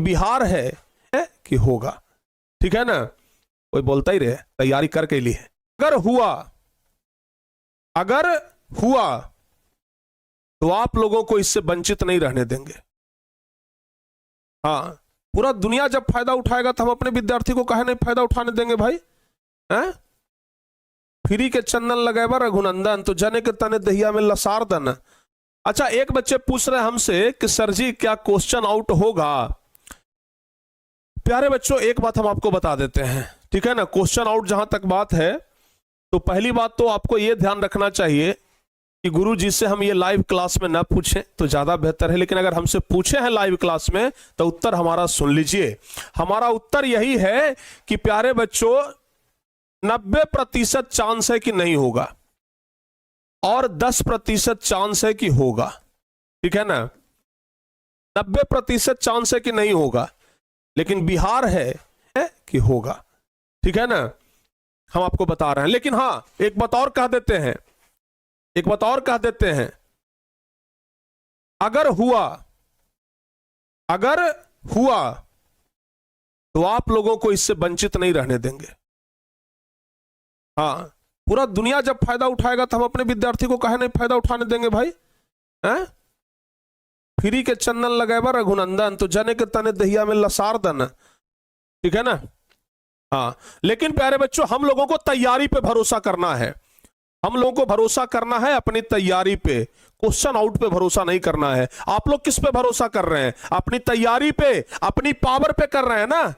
बिहार है कि होगा। ठीक है ना, कोई बोलता ही रहे, तैयारी करके लिए। अगर हुआ तो आप लोगों को इससे वंचित नहीं रहने देंगे। हाँ, पूरा दुनिया जब फायदा उठाएगा तो हम अपने विद्यार्थी को काहे नहीं फायदा उठाने देंगे भाई? हैं? फ्री के चंदन लगाएबा रघुनंदन, तो जने के तने दहिया में लसार दन। अच्छा, एक बच्चे पूछ रहे हमसे कि सर जी क्या क्वेश्चन आउट होगा? प्यारे बच्चों, एक बात हम आपको बता देते हैं, ठीक है ना। क्वेश्चन आउट जहां तक बात है, तो पहली बात तो आपको यह ध्यान रखना चाहिए कि गुरु जी से हम ये लाइव क्लास में ना पूछें तो ज्यादा बेहतर है, लेकिन अगर हमसे पूछे हैं लाइव क्लास में तो उत्तर हमारा सुन लीजिए। हमारा उत्तर यही है कि प्यारे बच्चों 90% चांस है कि नहीं होगा और 10% चांस है कि होगा। ठीक है ना, 90% चांस है कि नहीं होगा, लेकिन बिहार है कि होगा। ठीक है ना, हम आपको बता रहे हैं। लेकिन हाँ, एक बात और कह देते हैं, अगर हुआ तो आप लोगों को इससे वंचित नहीं रहने देंगे। हाँ, पूरा दुनिया जब फायदा उठाएगा तो हम अपने विद्यार्थी को काहे नहीं फायदा उठाने देंगे भाई? हैं? फ्री के चंदन लगाएबा रघुनंदन, तो जने के तने दहिया में लसार दन। ठीक है ना। हाँ, लेकिन प्यारे बच्चों, हम लोगों को तैयारी पे भरोसा करना है। हम लोगों को भरोसा करना है अपनी तैयारी पे, क्वेश्चन आउट पे भरोसा नहीं करना है। आप लोग किस पे भरोसा कर रहे हैं? अपनी तैयारी पे, अपनी पावर पे कर रहे हैं ना।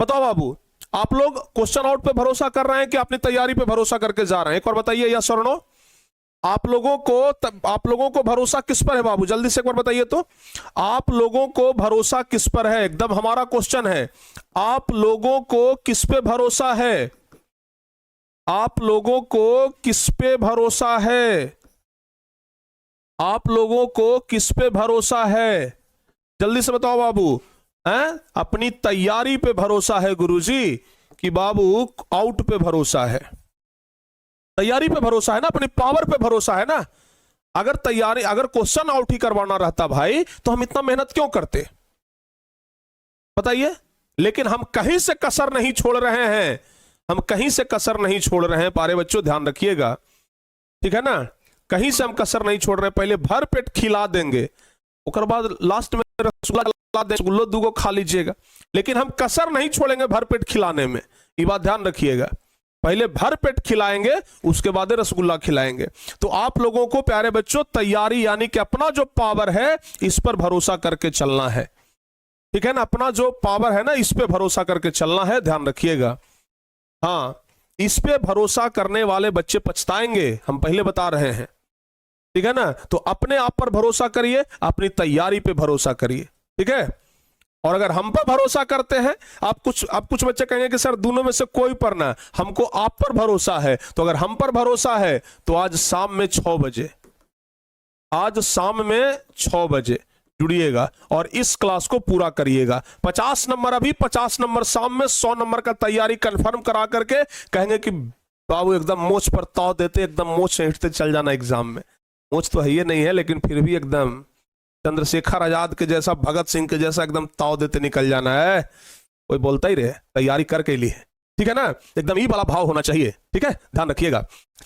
बताओ बाबू, आप लोग क्वेश्चन आउट पे भरोसा कर रहे हैं कि अपनी तैयारी पे भरोसा करके जा रहे हैं? एक बार बताइए या सर नो। आप लोगों को भरोसा किस पर है बाबू? जल्दी से एक बार बताइए तो। आप लोगों को भरोसा किस पर है? एकदम हमारा क्वेश्चन है, आप लोगों को किस पे भरोसा है? आप लोगों को किस पे भरोसा है? आप लोगों को किस पे भरोसा है? जल्दी से बताओ बाबू। हैं? अपनी तैयारी पे भरोसा है गुरुजी कि बाबू आउट पे भरोसा है? तैयारी पे भरोसा है ना, अपनी पावर पे भरोसा है ना। अगर क्वेश्चन आउट ही करवाना रहता भाई तो हम इतना मेहनत क्यों करते, बताइए। लेकिन हम कहीं से कसर नहीं छोड़ रहे हैं, प्यारे बच्चों ध्यान रखिएगा। ठीक है ना, कहीं से हम कसर नहीं छोड़ रहे हैं। पहले भर पेट खिला देंगे, उसके बाद लास्ट में रसगुल्ला दूगो खा लीजिएगा, लेकिन हम कसर नहीं छोड़ेंगे भर पेट खिलाने में। ये बात ध्यान रखिएगा, पहले भर पेट खिलाएंगे, उसके बाद रसगुल्ला खिलाएंगे। तो आप लोगों को प्यारे बच्चों तैयारी यानी कि अपना जो पावर है इस पर भरोसा करके चलना है। ठीक है ना, अपना जो पावर है ना इस पे भरोसा करके चलना है, ध्यान रखिएगा। हाँ, इस पे भरोसा करने वाले बच्चे पछताएंगे, हम पहले बता रहे हैं। ठीक है ना, तो अपने आप पर भरोसा करिए, अपनी तैयारी पे भरोसा करिए। ठीक है, और अगर हम पर भरोसा करते हैं, आप कुछ बच्चे कहेंगे कि सर दोनों में से कोई पर ना, हमको आप पर भरोसा है। तो अगर हम पर भरोसा है तो आज शाम में 6 बजे जुड़िएगा और इस क्लास को पूरा करिएगा। 50 नंबर अभी, 50 नंबर शाम में, 100 नंबर का तैयारी कंफर्म करा करके कहेंगे कि बाबू एकदम मोच पर ताव देते, एकदम मोच सेंटते चल जाना एग्जाम में। मोच तो है ही नहीं है, लेकिन फिर भी एकदम चंद्रशेखर आजाद के जैसा, भगत सिंह के जैसा एकदम ताव देते निकल जाना है। कोई बोलता ही रहे, तैयारी करके लिए। ठीक है ना, एकदम ही वाला भाव होना चाहिए। ठीक है, ध्यान रखिएगा।